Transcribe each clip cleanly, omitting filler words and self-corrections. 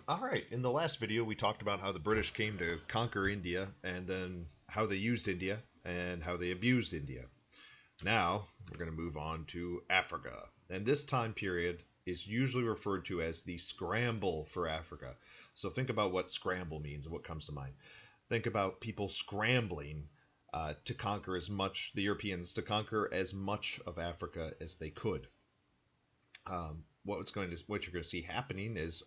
All right, in the last video we talked about how the British came to conquer India and then how they used India and how they abused India. Now we're going to move on to Africa. And this time period is usually referred to as the scramble for Africa. So think about what scramble means and what comes to mind. Think about people scrambling to conquer as much, the Europeans, to conquer as much of Africa as they could. What you're going to see happening is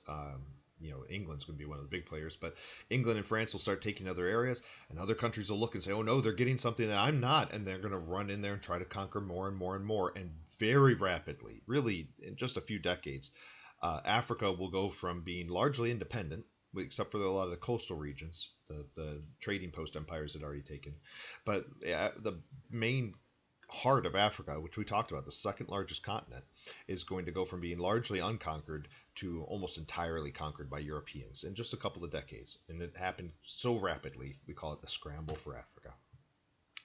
England's going to be one of the big players, but England and France will start taking other areas, and other countries will look and say, "Oh no, they're getting something that I'm not," and they're going to run in there and try to conquer more and more and more, and very rapidly, really in just a few decades, Africa will go from being largely independent, except for a lot of the coastal regions, the trading post empires had already taken, but the main heart of Africa, which we talked about, the second largest continent, is going to go from being largely unconquered to almost entirely conquered by Europeans in just a couple of decades. And it happened so rapidly, we call it the scramble for Africa.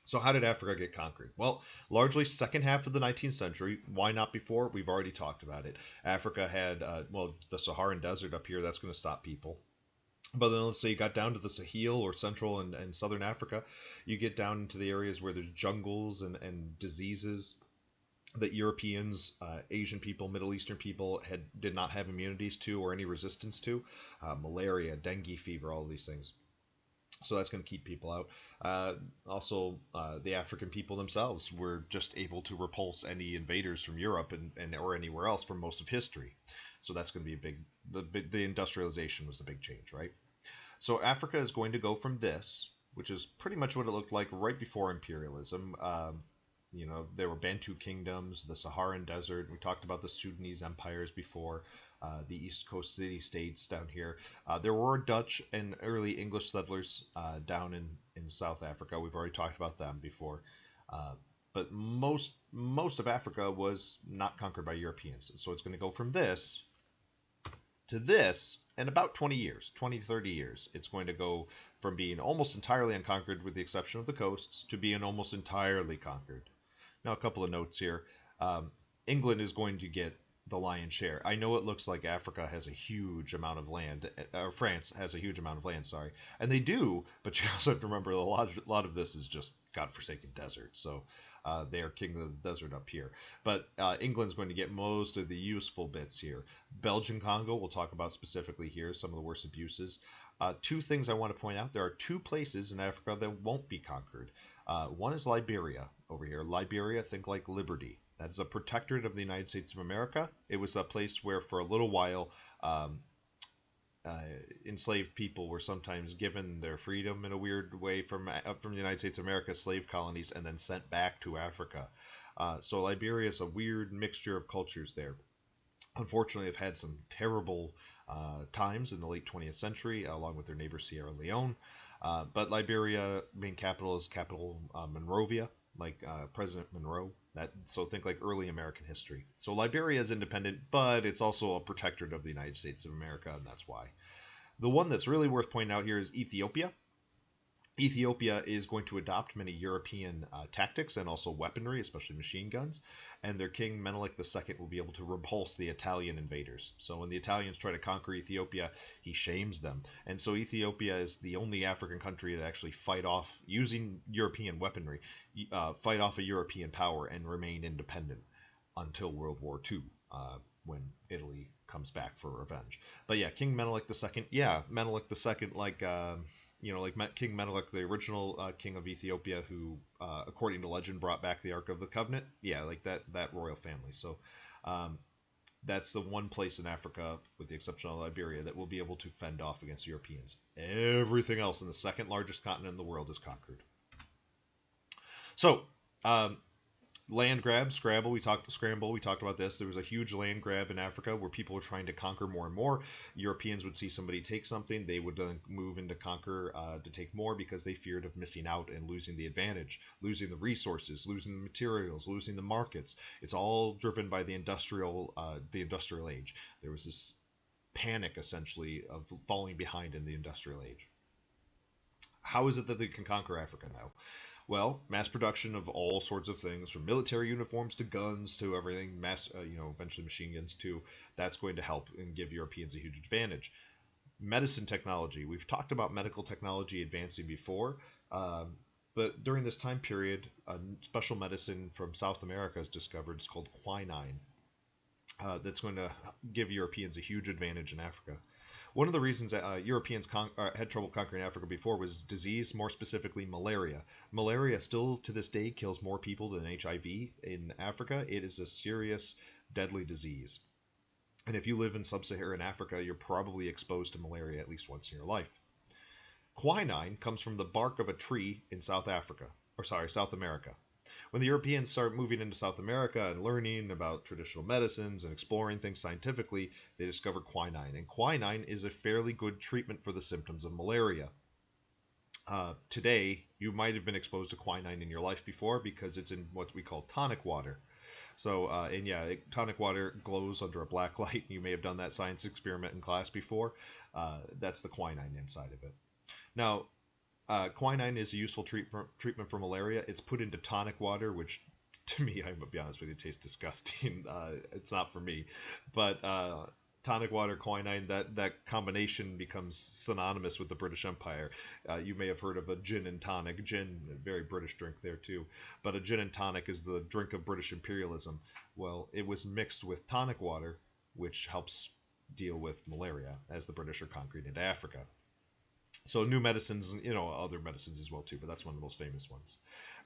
So how did Africa get conquered? Well, largely second half of the 19th century. Why not before? We've already talked about it. Africa had, the Saharan Desert up here, that's going to stop people. But then let's say you got down to the Sahel or Central and Southern Africa, you get down into the areas where there's jungles and diseases that Europeans, Asian people, Middle Eastern people did not have immunities to or any resistance to, malaria, dengue fever, all of these things. So that's going to keep people out. The African people themselves were just able to repulse any invaders from Europe and or anywhere else for most of history. So that's going to be a the industrialization was the big change, right? So Africa is going to go from this, which is pretty much what it looked like right before imperialism. There were Bantu kingdoms, the Saharan Desert. We talked about the Sudanese empires before, the East Coast city-states down here. There were Dutch and early English settlers down in South Africa. We've already talked about them before. But most of Africa was not conquered by Europeans. So it's going to go from this to this in about 20 years, 20 to 30 years. It's going to go from being almost entirely unconquered with the exception of the coasts to being almost entirely conquered. Now, a couple of notes here. England is going to get the lion's share. I know it looks like Africa has a huge amount of land, or France has a huge amount of land, sorry. And they do, but you also have to remember a lot of this is just godforsaken desert. So they are king of the desert up here. But England's going to get most of the useful bits here. Belgian Congo, we'll talk about specifically here, some of the worst abuses. Two things I want to point out. There are two places in Africa that won't be conquered. One is Liberia over here. Liberia, think like liberty. That's a protectorate of the United States of America. It was a place where for a little while enslaved people were sometimes given their freedom in a weird way from the United States of America, slave colonies, and then sent back to Africa. So Liberia is a weird mixture of cultures there. Unfortunately, have had some terrible times in the late 20th century, along with their neighbor Sierra Leone. But Liberia, main capital is capital Monrovia, like President Monroe. So think like early American history. So Liberia is independent, but it's also a protectorate of the United States of America, and that's why. The one that's really worth pointing out here is Ethiopia. Ethiopia is going to adopt many European tactics and also weaponry, especially machine guns, and their king Menelik II will be able to repulse the Italian invaders. So when the Italians try to conquer Ethiopia, he shames them. And so Ethiopia is the only African country to actually fight off, using European weaponry, fight off a European power and remain independent until World War II, when Italy comes back for revenge. But yeah, King Menelik II, Menelik II, like King Menelik, the original king of Ethiopia, who, according to legend, brought back the Ark of the Covenant. Yeah, like that royal family. So that's the one place in Africa, with the exception of Liberia, that will be able to fend off against Europeans. Everything else in the second largest continent in the world is conquered. So, land grab, scramble. We talked about this. There was a huge land grab in Africa where people were trying to conquer more and more. Europeans would see somebody take something, they would then move in to conquer, to take more, because they feared of missing out and losing the advantage, losing the resources, losing the materials, losing the markets. It's all driven by the industrial age. There was this panic essentially of falling behind in the industrial age. How is it that they can conquer Africa now? Well, mass production of all sorts of things, from military uniforms to guns to everything, eventually machine guns too. That's going to help and give Europeans a huge advantage. Medicine technology. We've talked about medical technology advancing before, um, but during this time period, a special medicine from South America is discovered. It's called quinine. That's going to give Europeans a huge advantage in Africa. One of the reasons that Europeans had trouble conquering Africa before was disease, more specifically malaria. Malaria still to this day kills more people than HIV in Africa. It is a serious, deadly disease. And if you live in sub-Saharan Africa, you're probably exposed to malaria at least once in your life. Quinine comes from the bark of a tree in South Africa, or sorry, South America. When the Europeans started moving into South America and learning about traditional medicines and exploring things scientifically, they discovered quinine. And quinine is a fairly good treatment for the symptoms of malaria. Today, you might have been exposed to quinine in your life before because it's in what we call tonic water. So, and yeah, tonic water glows under a black light. You may have done that science experiment in class before. That's the quinine inside of it. Now, quinine is a useful treatment for malaria. It's put into tonic water, which to me, I'm gonna be honest with you, tastes disgusting. It's not for me, but tonic water, quinine, that combination becomes synonymous with the British Empire. You may have heard of a gin and tonic. Gin, a very British drink there too, but a gin and tonic is the drink of British imperialism. Well, it was mixed with tonic water, which helps deal with malaria as the British are conquering into Africa. So new medicines, other medicines as well too, but that's one of the most famous ones.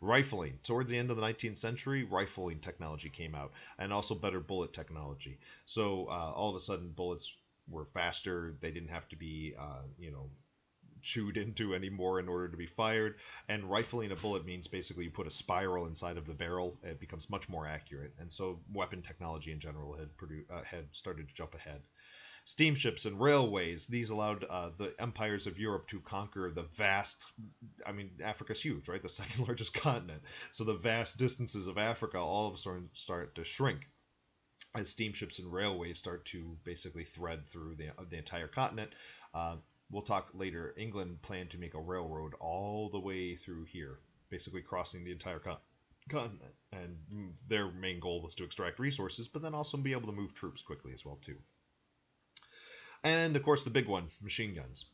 Rifling. Towards the end of the 19th century, rifling technology came out, and also better bullet technology. So all of a sudden, bullets were faster. They didn't have to be, chewed into anymore in order to be fired. And rifling a bullet means basically you put a spiral inside of the barrel. It becomes much more accurate. And so weapon technology in general had started to jump ahead. Steamships and railways, these allowed the empires of Europe to conquer the vast, I mean, Africa's huge, right? The second largest continent. So the vast distances of Africa all of a sudden start to shrink as steamships and railways start to basically thread through the entire continent. We'll talk later. England planned to make a railroad all the way through here, basically crossing the entire continent. And their main goal was to extract resources, but then also be able to move troops quickly as well, too. And of course, the big one, machine guns.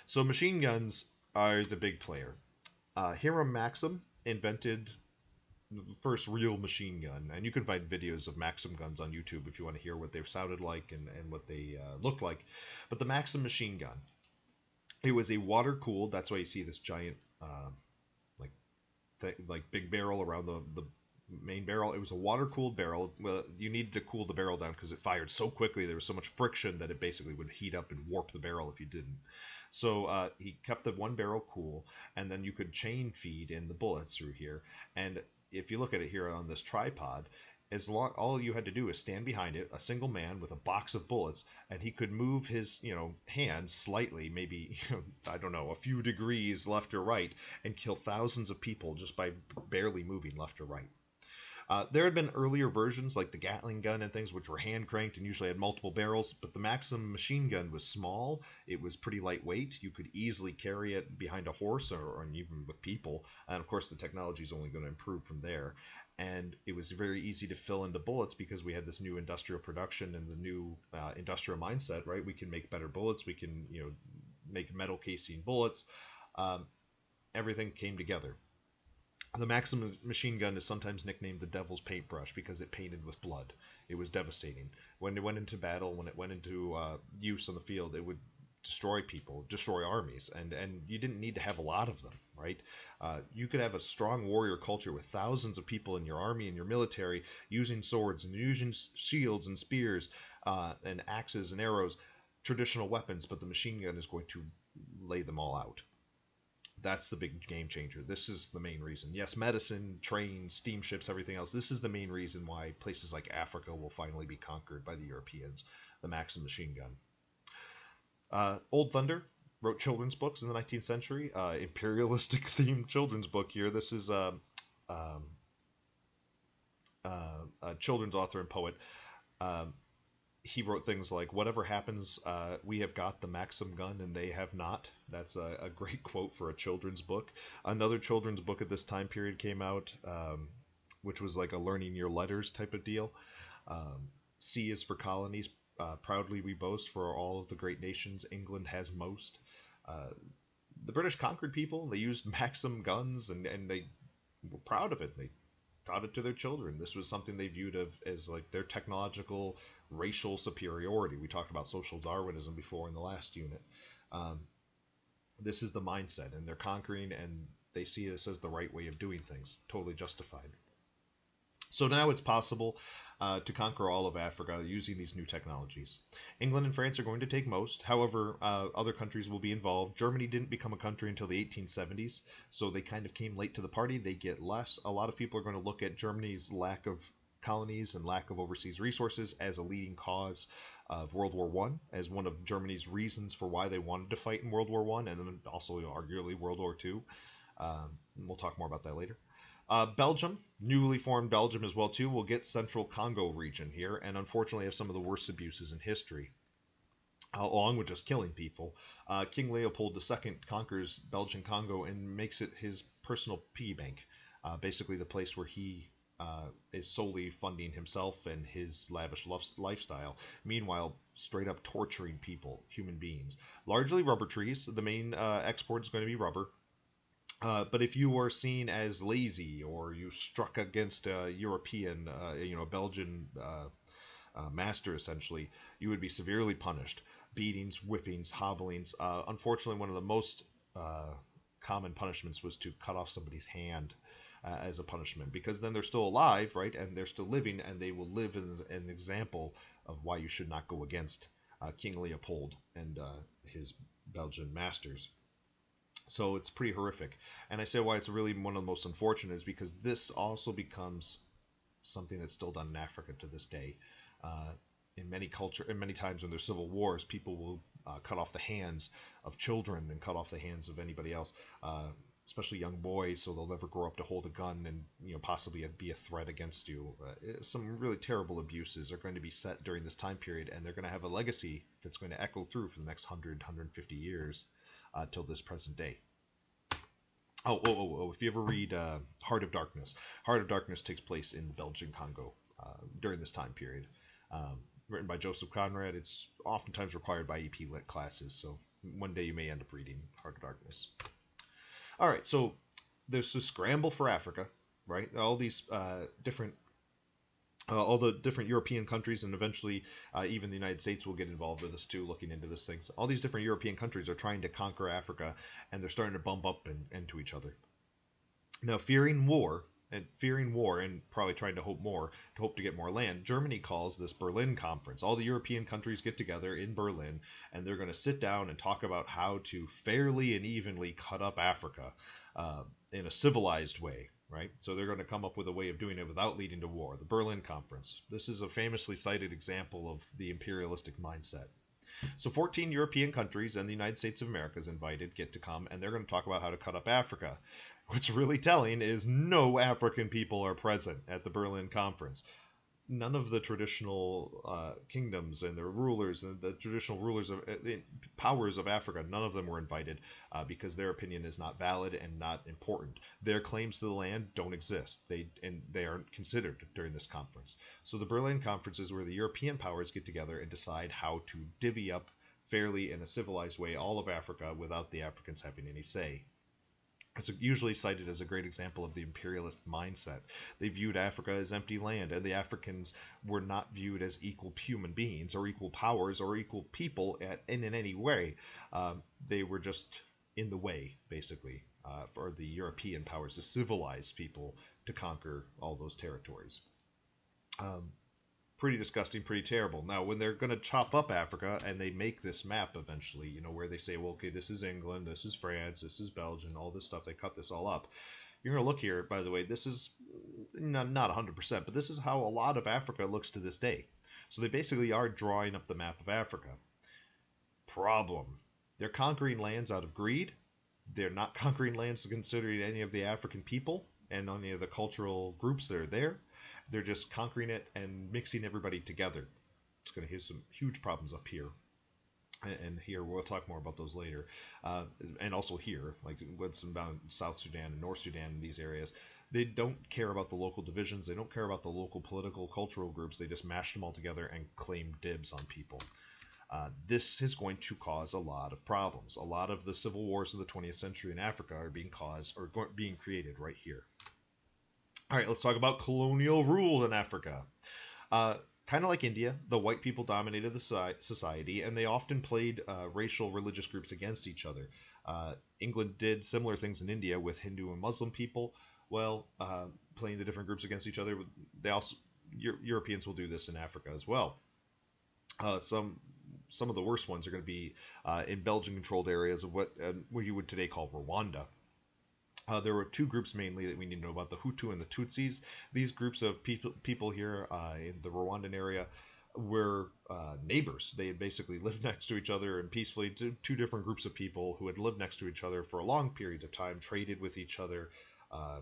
So machine guns are the big player. Hiram Maxim invented the first real machine gun, and you can find videos of Maxim guns on YouTube if you want to hear what they've sounded like and what they looked like. But the Maxim machine gun, it was a water cooled. That's why you see this giant, like, like big barrel around the main barrel. It was a water cooled barrel. Well, you needed to cool the barrel down because it fired so quickly. There was so much friction that it basically would heat up and warp the barrel if you didn't. So he kept the one barrel cool, and then you could chain feed in the bullets through here. And if you look at it here on this tripod, all you had to do is stand behind it, a single man with a box of bullets, and he could move his hands slightly, maybe I don't know, a few degrees left or right, and kill thousands of people just by barely moving left or right. There had been earlier versions like the Gatling gun and things which were hand cranked and usually had multiple barrels, but the Maxim machine gun was small. It was pretty lightweight. You could easily carry it behind a horse or even with people. And of course, the technology is only going to improve from there. And it was very easy to fill into bullets because we had this new industrial production and the new industrial mindset, right? We can make better bullets. We can, make metal casing bullets. Everything came together. The Maxim machine gun is sometimes nicknamed the Devil's Paintbrush because it painted with blood. It was devastating. When it went into battle, when it went into use on the field, it would destroy people, destroy armies, and you didn't need to have a lot of them, right? You could have a strong warrior culture with thousands of people in your army and your military using swords and using shields and spears and axes and arrows, traditional weapons, but the machine gun is going to lay them all out. That's the big game changer. This is the main reason. Yes, medicine, trains, steamships, everything else. This is the main reason why places like Africa will finally be conquered by the Europeans. The Maxim machine gun. Old Thunder wrote children's books in the 19th century. Imperialistic themed children's book here. This is a children's author and poet. He wrote things like, "Whatever happens, we have got the Maxim gun and they have not." That's a great quote for a children's book. Another children's book at this time period came out, which was like a learning your letters type of deal. C is for colonies. proudly we boast for all of the great nations, England has most. Uh, the British conquered people. They used Maxim guns, and they were proud of it. They taught it to their children. This was something they viewed as like their technological racial superiority. We talked about social Darwinism before in the last unit. Um, this is the mindset, and they're conquering, and they see this as the right way of doing things. Totally justified. So now it's possible to conquer all of Africa using these new technologies. England and France are going to take most. However, other countries will be involved. Germany didn't become a country until the 1870s, so they kind of came late to the party. They get less. A lot of people are going to look at Germany's lack of colonies and lack of overseas resources as a leading cause of World War One, as one of Germany's reasons for why they wanted to fight in World War One, and then also arguably World War Two. We'll talk more about that later. Belgium, newly formed Belgium as well too, will get Central Congo region here, and unfortunately have some of the worst abuses in history, along with just killing people. King Leopold II conquers Belgian Congo and makes it his personal piggy bank, basically the place where he is solely funding himself and his lavish lifestyle. Meanwhile, straight up torturing people, human beings. Largely rubber trees. The main export is going to be rubber. But if you were seen as lazy or you struck against a European, Belgian master, essentially, you would be severely punished. Beatings, whippings, hobblings. Unfortunately, one of the most common punishments was to cut off somebody's hand as a punishment, because then they're still alive, right? And they're still living, and they will live as an example of why you should not go against King Leopold and his Belgian masters. So it's pretty horrific. And I say why it's really one of the most unfortunate is because this also becomes something that's still done in Africa to this day. Uh, in many times when there's civil wars, people will cut off the hands of children and cut off the hands of anybody else, especially young boys, so they'll never grow up to hold a gun and possibly be a threat against you. Some really terrible abuses are going to be set during this time period, and they're going to have a legacy that's going to echo through for the next 150 years till this present day. If you ever read Heart of Darkness, Heart of Darkness takes place in the Belgian Congo during this time period. Written by Joseph Conrad. It's oftentimes required by EP Lit classes, so one day you may end up reading Heart of Darkness. All right, so there's this scramble for Africa, right? All these different all the different European countries, and eventually even the United States will get involved with this too, looking into this thing. So all these different European countries are trying to conquer Africa, and they're starting to bump up into each other. Now, fearing war and probably trying to hope to get more land, Germany calls this Berlin Conference. All the European countries get together in Berlin, and they're going to sit down and talk about how to fairly and evenly cut up Africa in a civilized way. Right? So they're going to come up with a way of doing it without leading to war. The Berlin Conference. This is a famously cited example of the imperialistic mindset. So 14 European countries and the United States of America is invited, get to come, and they're going to talk about how to cut up Africa. What's really telling is no African people are present at the Berlin Conference. None of the traditional kingdoms and their rulers and the traditional rulers of powers of Africa, none of them were invited because their opinion is not valid and not important. Their claims to the land don't exist. They aren't considered during this conference. So the Berlin Conference is where the European powers get together and decide how to divvy up fairly in a civilized way all of Africa without the Africans having any say. It's usually cited as a great example of the imperialist mindset. They viewed Africa as empty land, and the Africans were not viewed as equal human beings or equal powers or equal people in any way. They were just in the way, basically, for the European powers, the civilized people, to conquer all those territories. Pretty disgusting, pretty terrible. Now, when they're going to chop up Africa and they make this map eventually, where they say, well, okay, this is England, this is France, this is Belgium, all this stuff, they cut this all up. You're going to look here, by the way, this is not 100%, but this is how a lot of Africa looks to this day. So they basically are drawing up the map of Africa. Problem. They're conquering lands out of greed. They're not conquering lands to consider any of the African people and any of the cultural groups that are there. They're just conquering it and mixing everybody together. It's going to have some huge problems up here. And here we'll talk more about those later, uh, and also here, like what's about South Sudan and North Sudan in these areas, they don't care about the local divisions. They don't care about the local political, cultural groups. They just mash them all together and claim dibs on people. This is going to cause a lot of problems. A lot of the civil wars of the 20th century in Africa are being caused or being created right here. All right, let's talk about colonial rule in Africa. Uh, kind of like India, the white people dominated the society, and they often played racial religious groups against each other. England did similar things in India with Hindu and Muslim people. Well, playing the different groups against each other, they also Europeans will do this in Africa as well. Some of the worst ones are going to be in Belgian-controlled areas of what you would today call Rwanda. There were two groups mainly that we need to know about: the Hutu and the Tutsis. These groups of people here in the Rwandan area were neighbors. They had basically lived next to each other and peacefully. Two different groups of people who had lived next to each other for a long period of time, traded with each other, uh,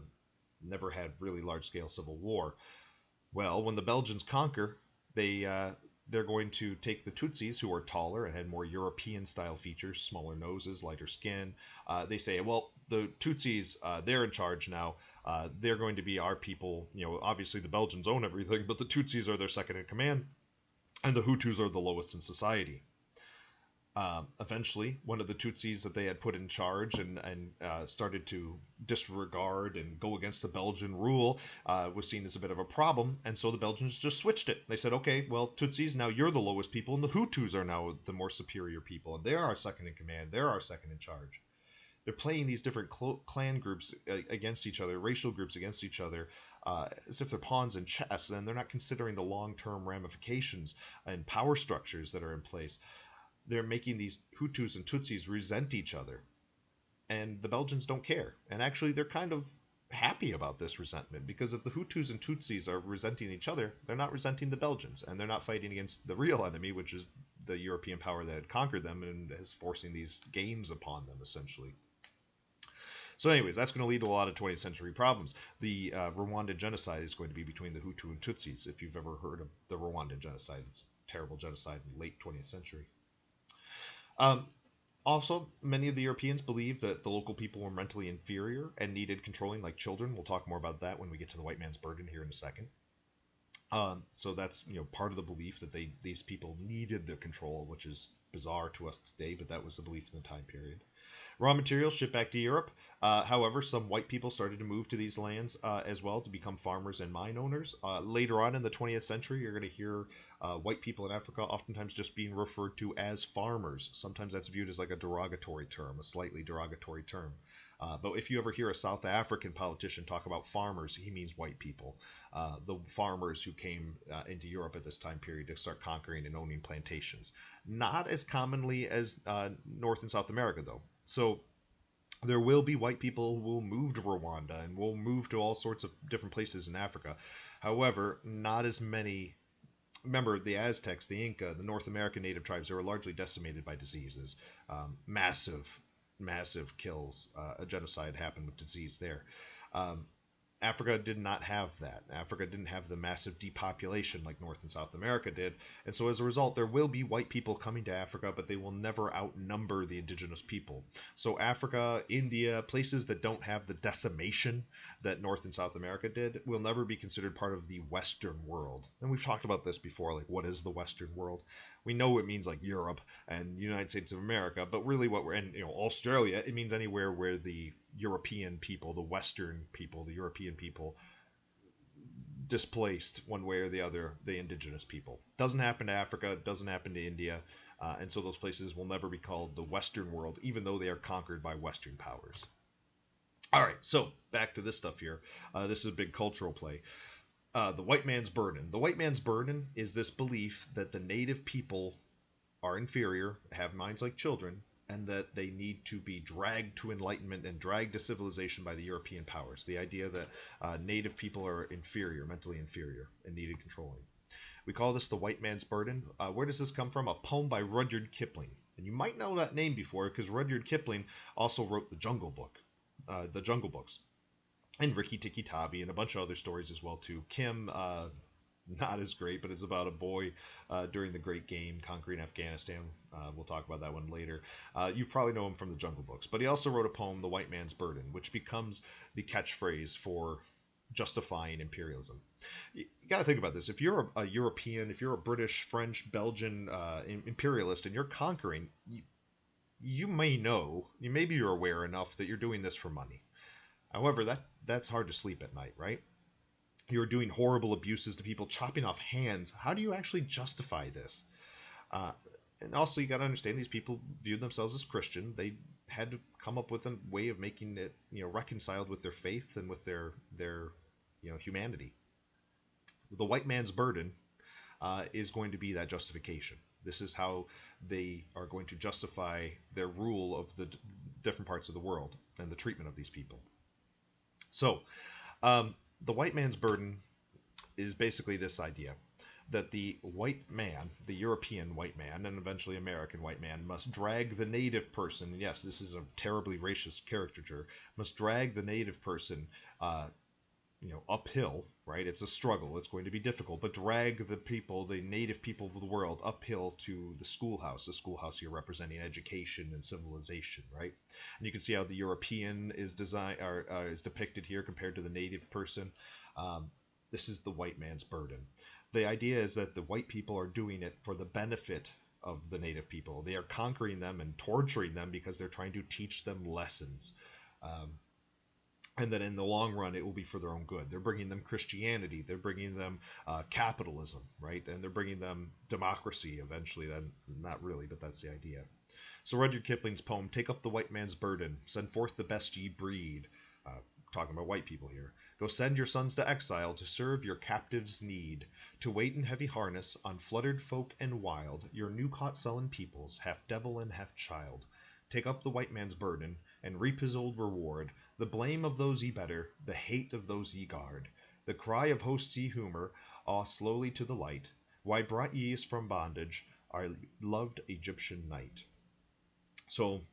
never had really large-scale civil war. Well, when the Belgians conquer, they're going to take the Tutsis, who are taller and had more European-style features, smaller noses, lighter skin. They say, well, the Tutsis, they're in charge now. They're going to be our people. You know, obviously the Belgians own everything, but the Tutsis are their second in command, and the Hutus are the lowest in society. Eventually, one of the Tutsis that they had put in charge and started to disregard and go against the Belgian rule was seen as a bit of a problem, and so the Belgians just switched it. They said, okay, well, Tutsis, now you're the lowest people, and the Hutus are now the more superior people, and they're our second in command, they're our second in charge. They're playing these different clan groups against each other, racial groups against each other, as if they're pawns in chess, and they're not considering the long-term ramifications and power structures that are in place. They're making these Hutus and Tutsis resent each other, and the Belgians don't care. And actually, they're kind of happy about this resentment, because if the Hutus and Tutsis are resenting each other, they're not resenting the Belgians, and they're not fighting against the real enemy, which is the European power that had conquered them and is forcing these games upon them, essentially. So, anyways, that's going to lead to a lot of 20th century problems. The Rwandan genocide is going to be between the Hutu and Tutsis. If you've ever heard of the Rwandan genocide, it's a terrible genocide in the late 20th century. Um, Also, many of the Europeans believed that the local people were mentally inferior and needed controlling like children. We'll talk more about that when we get to the white man's burden here in a second. So that's part of the belief that these people needed the control, which is bizarre to us today, but that was the belief in the time period. Raw materials shipped back to Europe. However, some white people started to move to these lands as well to become farmers and mine owners. Later on in the 20th century, you're going to hear white people in Africa oftentimes just being referred to as farmers. Sometimes that's viewed as like a derogatory term, a slightly derogatory term. But if you ever hear a South African politician talk about farmers, he means white people. The farmers who came into Europe at this time period to start conquering and owning plantations. Not as commonly as North and South America, though. So there will be white people who will move to Rwanda and will move to all sorts of different places in Africa. However, not as many. Remember, the Aztecs, the Inca, the North American native tribes, they were largely decimated by diseases. Massive kills. A genocide happened with disease there. Um, Africa did not have that. Africa didn't have the massive depopulation like North and South America did. And so as a result, there will be white people coming to Africa, but they will never outnumber the indigenous people. So Africa, India, places that don't have the decimation that North and South America did, will never be considered part of the Western world. And we've talked about this before, like what is the Western world? We know it means like Europe and United States of America, but really what we're in, Australia, it means anywhere where the European people, the Western people, the European people displaced one way or the other the indigenous people. Doesn't happen to Africa, doesn't happen to India, and so those places will never be called the Western world, even though they are conquered by Western powers. All right, so back to this stuff here. This is a big cultural play. The white man's burden. The white man's burden is this belief that the native people are inferior, have minds like children, and that they need to be dragged to enlightenment and dragged to civilization by the European powers. The idea that native people are inferior, mentally inferior, and needed controlling. We call this the white man's burden. Where does this come from? A poem by Rudyard Kipling. And you might know that name before because Rudyard Kipling also wrote the Jungle Book, the Jungle Books, and Rikki Tikki Tavi, and a bunch of other stories as well too. Kim not as great, but it's about a boy during the Great Game conquering Afghanistan. We'll talk about that one later. You probably know him from the Jungle Books, but he also wrote a poem, "The White Man's Burden," which becomes the catchphrase for justifying imperialism. You got to think about this. If you're a European, if you're a British, French, Belgian imperialist, and you're conquering, you may know, maybe you're aware enough that you're doing this for money. However, that's hard to sleep at night, right? You're doing horrible abuses to people, chopping off hands. How do you actually justify this? Uh, and also, you got to understand these people viewed themselves as Christian. They had to come up with a way of making it, reconciled with their faith and with their humanity. The white man's burden is going to be that justification. This is how they are going to justify their rule of the different parts of the world and the treatment of these people. So, the white man's burden is basically this idea that the white man, the European white man, and eventually American white man, must drag the native person. Yes, this is a terribly racist caricature. Must drag the native person, uphill. Right? It's a struggle. It's going to be difficult, but drag the people, the native people of the world, uphill to the schoolhouse. The schoolhouse here representing education and civilization. Right? And you can see how the European is is depicted here compared to the native person. This is the white man's burden. The idea is that the white people are doing it for the benefit of the native people. They are conquering them and torturing them because they're trying to teach them lessons. Um, and that in the long run, it will be for their own good. They're bringing them Christianity. They're bringing them capitalism, right? And they're bringing them democracy eventually. Then, not really, but that's the idea. So Rudyard Kipling's poem, "Take up the white man's burden, send forth the best ye breed," talking about white people here. "Go send your sons to exile to serve your captives' need, to wait in heavy harness on fluttered folk and wild, your new caught sullen peoples, half devil and half child. Take up the white man's burden, and reap his old reward, the blame of those ye better, the hate of those ye guard. The cry of hosts ye humor, awe slowly to the light. Why brought ye us from bondage, our loved Egyptian night?" So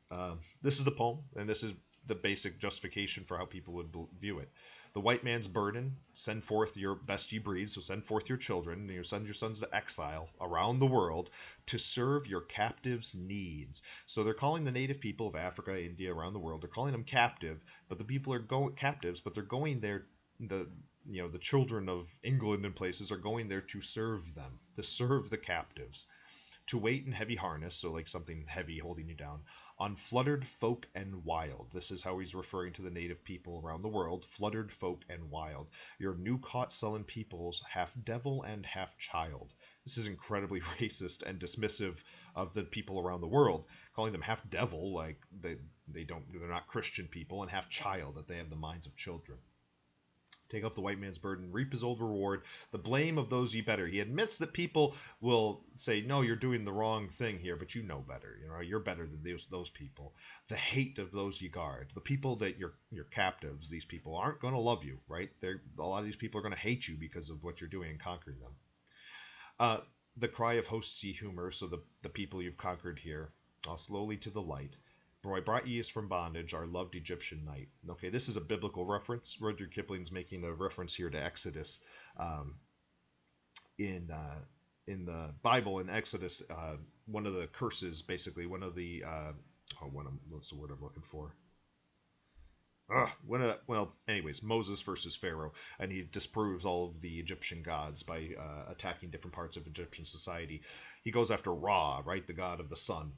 this is the poem, and this is the basic justification for how people would view it. The white man's burden: send forth your best ye breed, so send forth your children, and you send your sons to exile around the world to serve your captives' needs. So they're calling the native people of Africa, India, around the world, they're calling them captive, but the people are captives, but they're going there. The children of England and places are going there to serve them, to serve the captives. To wait in heavy harness, so like something heavy holding you down, on fluttered folk and wild. This is how he's referring to the native people around the world, fluttered folk and wild. Your new caught sullen peoples, half devil and half child. This is incredibly racist and dismissive of the people around the world, calling them half devil, like they're not Christian people, and half child, that they have the minds of children. Take up the white man's burden, reap his old reward, the blame of those ye better. He admits that people will say, no, you're doing the wrong thing here, but you know better. You're better than those people. The hate of those ye guard. The people that you're captives, these people aren't going to love you, right? A lot of these people are going to hate you because of what you're doing and conquering them. The cry of hosts ye humor, so the people you've conquered here, slowly to the light. For I brought ye us from bondage, our loved Egyptian night. Okay, this is a biblical reference. Rudyard Kipling's making a reference here to Exodus. In the Bible, in Exodus, one of the curses, basically, what's the word I'm looking for? Anyways, Moses versus Pharaoh, and he disproves all of the Egyptian gods by attacking different parts of Egyptian society. He goes after Ra, right, the god of the sun,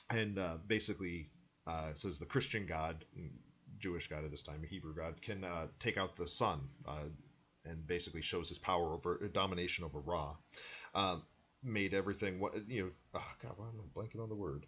and basically says the Christian God, Jewish God at this time, Hebrew God, can take out the sun, and basically shows his power over domination over Ra. Made everything God, why am I blanking on the word?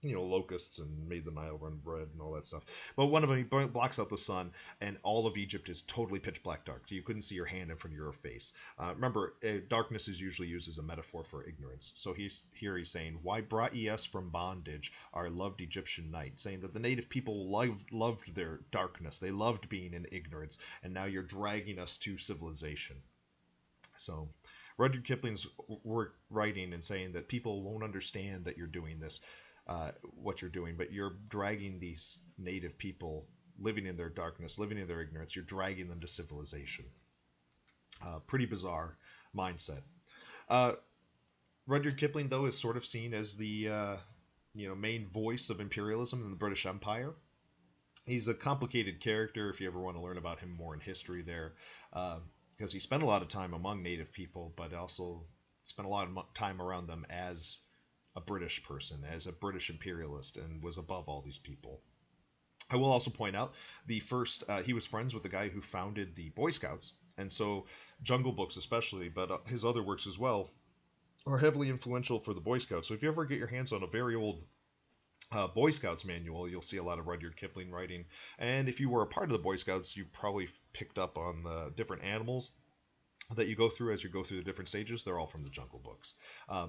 Locusts, and made the Nile run red and all that stuff. But one of them, he blocks out the sun, and all of Egypt is totally pitch black dark. So you couldn't see your hand in front of your face. Remember, darkness is usually used as a metaphor for ignorance. So he's saying, "Why brought ye us from bondage, our loved Egyptian night?" Saying that the native people loved their darkness. They loved being in ignorance, and now you're dragging us to civilization. So Rudyard Kipling's writing and saying that people won't understand that you're doing this. What you're doing, but you're dragging these native people living in their darkness, living in their ignorance, you're dragging them to civilization. Pretty bizarre mindset. Uh, Rudyard Kipling, though, is sort of seen as the main voice of imperialism in the British Empire. He's a complicated character if you ever want to learn about him more in history there, because he spent a lot of time among native people, but also spent a lot of time around them as a British person, as a British imperialist, and was above all these people. I will also point out the first he was friends with the guy who founded the Boy Scouts, and so Jungle Books especially, but his other works as well, are heavily influential for the Boy Scouts. So if you ever get your hands on a very old Boy Scouts manual, you'll see a lot of Rudyard Kipling writing. And if you were a part of the Boy Scouts, you probably picked up on the different animals that you go through as you go through the different stages. They're all from the Jungle Books.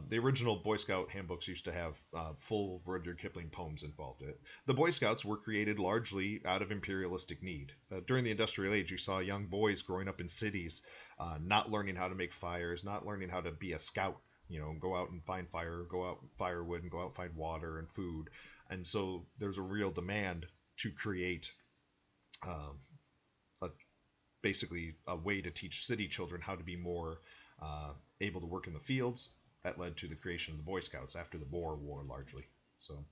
The original Boy Scout handbooks used to have full Rudyard Kipling poems involved in it. The Boy Scouts were created largely out of imperialistic need. During the Industrial Age, you saw young boys growing up in cities, not learning how to make fires, not learning how to be a scout. Go out and find fire, go out firewood, and go out and find water and food. And so there's a real demand to create um, a basically a way to teach city children how to be more able to work in the fields. That led to the creation of the Boy Scouts after the Boer War, largely. So,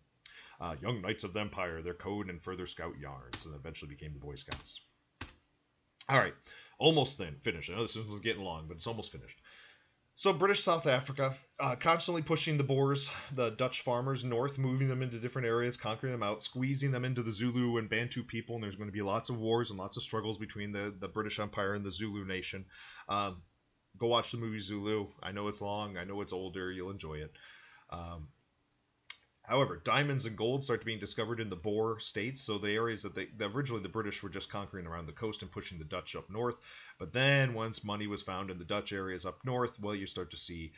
young knights of the Empire, their code and further scout yarns, and eventually became the Boy Scouts. All right, almost then finished. I know this was getting long, but it's almost finished. So British South Africa, constantly pushing the Boers, the Dutch farmers, north, moving them into different areas, conquering them out, squeezing them into the Zulu and Bantu people, and there's going to be lots of wars and lots of struggles between the British Empire and the Zulu nation. Go watch the movie Zulu. I know it's long. I know it's older. You'll enjoy it. Um, However, diamonds and gold start being discovered in the Boer states, so the areas that originally the British were just conquering around the coast and pushing the Dutch up north. But then once money was found in the Dutch areas up north, well, you start to see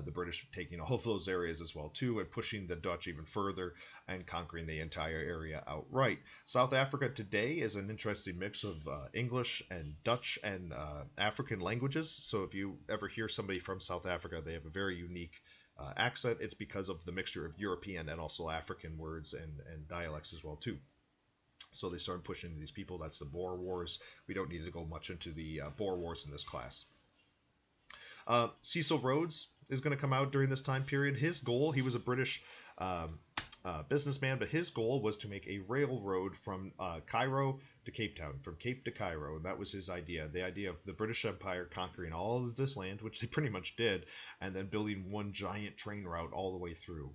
the British taking all of those areas as well too, and pushing the Dutch even further and conquering the entire area outright. South Africa today is an interesting mix of English and Dutch and African languages. So if you ever hear somebody from South Africa, they have a very unique accent. It's because of the mixture of European and also African words and dialects as well too. So they started pushing these people. That's the Boer Wars. We don't need to go much into the Boer Wars in this class. Cecil Rhodes is going to come out during this time period. His goal, he was a British businessman, but his goal was to make a railroad from Cairo to Cape Town, from Cape to Cairo. And that was his idea. The idea of the British Empire conquering all of this land, which they pretty much did, and then building one giant train route all the way through.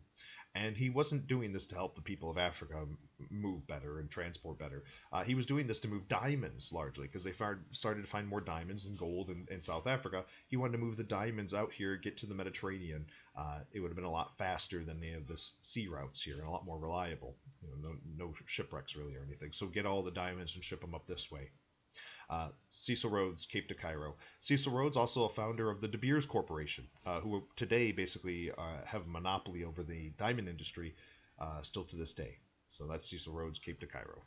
And he wasn't doing this to help the people of Africa move better and transport better. He was doing this to move diamonds largely because they started to find more diamonds and gold in South Africa. He wanted to move the diamonds out here, get to the Mediterranean. It would have been a lot faster than any of the sea routes here and a lot more reliable. No shipwrecks really or anything. So get all the diamonds and ship them up this way. Cecil Rhodes, Cape to Cairo. Cecil Rhodes, also a founder of the De Beers Corporation, who today basically have a monopoly over the diamond industry still to this day. So that's Cecil Rhodes, Cape to Cairo.